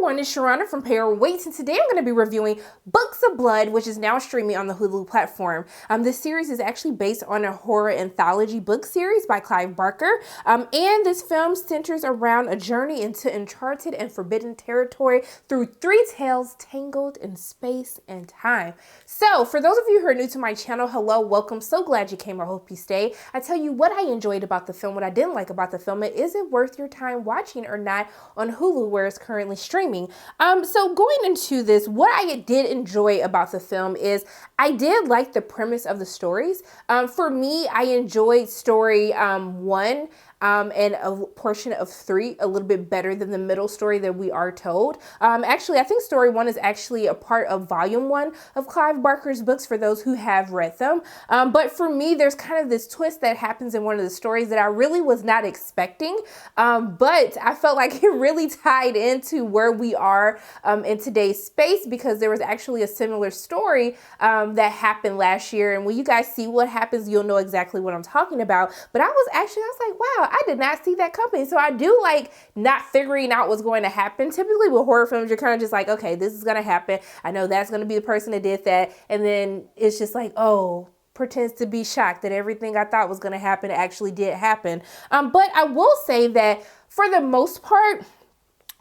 everyone, it's Sharana from Payroll Waits, and today I'm going to be reviewing Books of Blood, which is now streaming on the Hulu platform. This series is actually based on a horror anthology book series by Clive Barker, and this film centers around a journey into uncharted and forbidden territory through three tales tangled in space and time. So, for those of you who are new to my channel, hello, welcome, so glad you came, I hope you stay. I tell you what I enjoyed about the film, what I didn't like about the film, is it worth your time watching or not on Hulu, where it's currently streaming. So going into this, what I did enjoy about the film is I did like the premise of the stories. For me, I enjoyed story 1 and a portion of 3 a little bit better than the middle story that we are told. Actually, I think story 1 is actually a part of volume 1 of Clive Barker's books for those who have read them. But for me, there's kind of this twist that happens in one of the stories that I really was not expecting. But I felt like it really tied into where we are in today's space, because there was actually a similar story that happened last year. And when you guys see what happens, you'll know exactly what I'm talking about. But I was like, wow, I did not see that coming. So I do like not figuring out what's going to happen. Typically with horror films, you're kind of just like, okay, this is going to happen. I know that's going to be the person that did that. And then it's just like, oh, pretends to be shocked that everything I thought was going to happen actually did happen. But I will say that for the most part,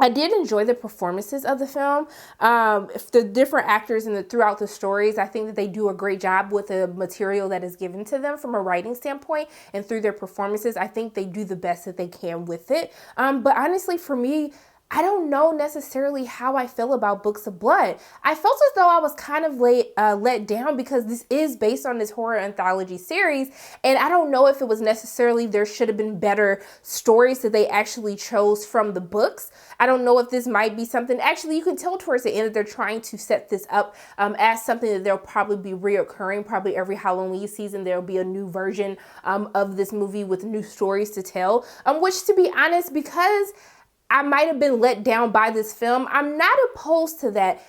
I did enjoy the performances of the film. The different actors throughout the stories, I think that they do a great job with the material that is given to them from a writing standpoint, and through their performances, I think they do the best that they can with it. But honestly, for me, I don't know necessarily how I feel about Books of Blood. I felt as though I was kind of let down, because this is based on this horror anthology series, and I don't know if it was necessarily there should have been better stories that they actually chose from the books. I don't know if this might be something, actually you can tell towards the end that they're trying to set this up as something that they'll probably be reoccurring. Probably every Halloween season there'll be a new version of this movie with new stories to tell, which, to be honest, because I might have been let down by this film, I'm not opposed to that,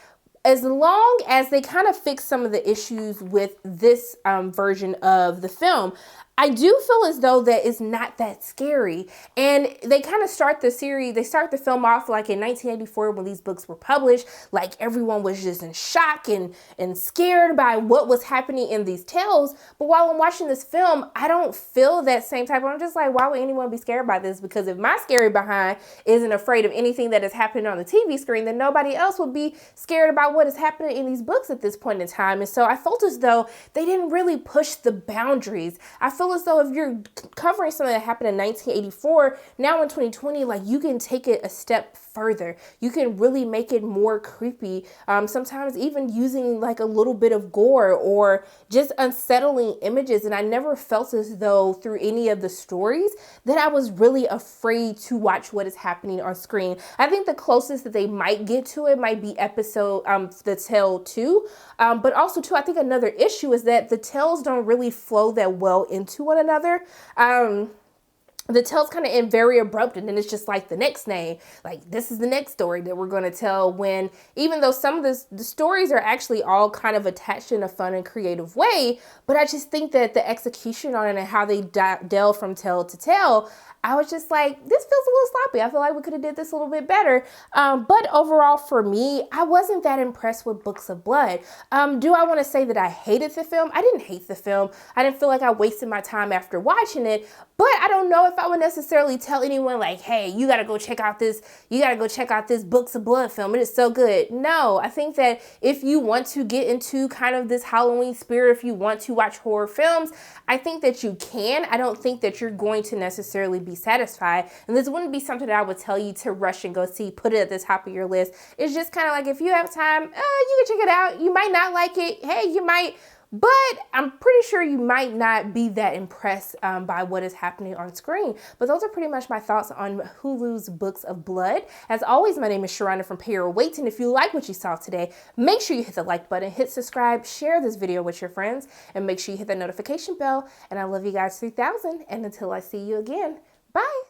as long as they kind of fix some of the issues with this version of the film. I do feel as though that it's not that scary. And they kind of start the series, they start the film off like in 1984 when these books were published, like everyone was just in shock and scared by what was happening in these tales. But while I'm watching this film, I don't feel that same type. I'm just like, why would anyone be scared by this? Because if my scary behind isn't afraid of anything that is happening on the TV screen, then nobody else would be scared about what is happening in these books at this point in time. And so I felt as though they didn't really push the boundaries. I feel as though if you're covering something that happened in 1984, now in 2020, like, you can take it a step further. You can really make it more creepy. Sometimes even using like a little bit of gore or just unsettling images. And I never felt as though through any of the stories that I was really afraid to watch what is happening on screen. I think the closest that they might get to it might be episode, the tale 2. But also too, I think another issue is that the tales don't really flow that well into one another. The tale's kind of end very abrupt, and then it's just like the next name, like this is the next story that we're going to tell, when even though some of the stories are actually all kind of attached in a fun and creative way, but I just think that the execution on it and how they delve from tale to tale, I was just like, this feels a little sloppy. I feel like we could have did this a little bit better. But overall for me, I wasn't that impressed with Books of Blood. Do I want to say that I hated the film? I didn't hate the film. I didn't feel like I wasted my time after watching it, but I don't know if I would necessarily tell anyone like, hey, you got to go check out this Books of Blood film. It is so good. No, I think that if you want to get into kind of this Halloween spirit, if you want to watch horror films, I think that you can. I don't think that you're going to necessarily be satisfied. And this wouldn't be something that I would tell you to rush and go see, put it at the top of your list. It's just kind of like, if you have time, you can check it out. You might not like it. Hey, you might. But I'm pretty sure you might not be that impressed by what is happening on screen. But those are pretty much my thoughts on Hulu's Books of Blood. As always, my name is Sharana from Payroll Waits, and if you like what you saw today, make sure you hit the like button, hit subscribe, share this video with your friends, and make sure you hit the notification bell. And I love you guys 3000. And until I see you again, bye.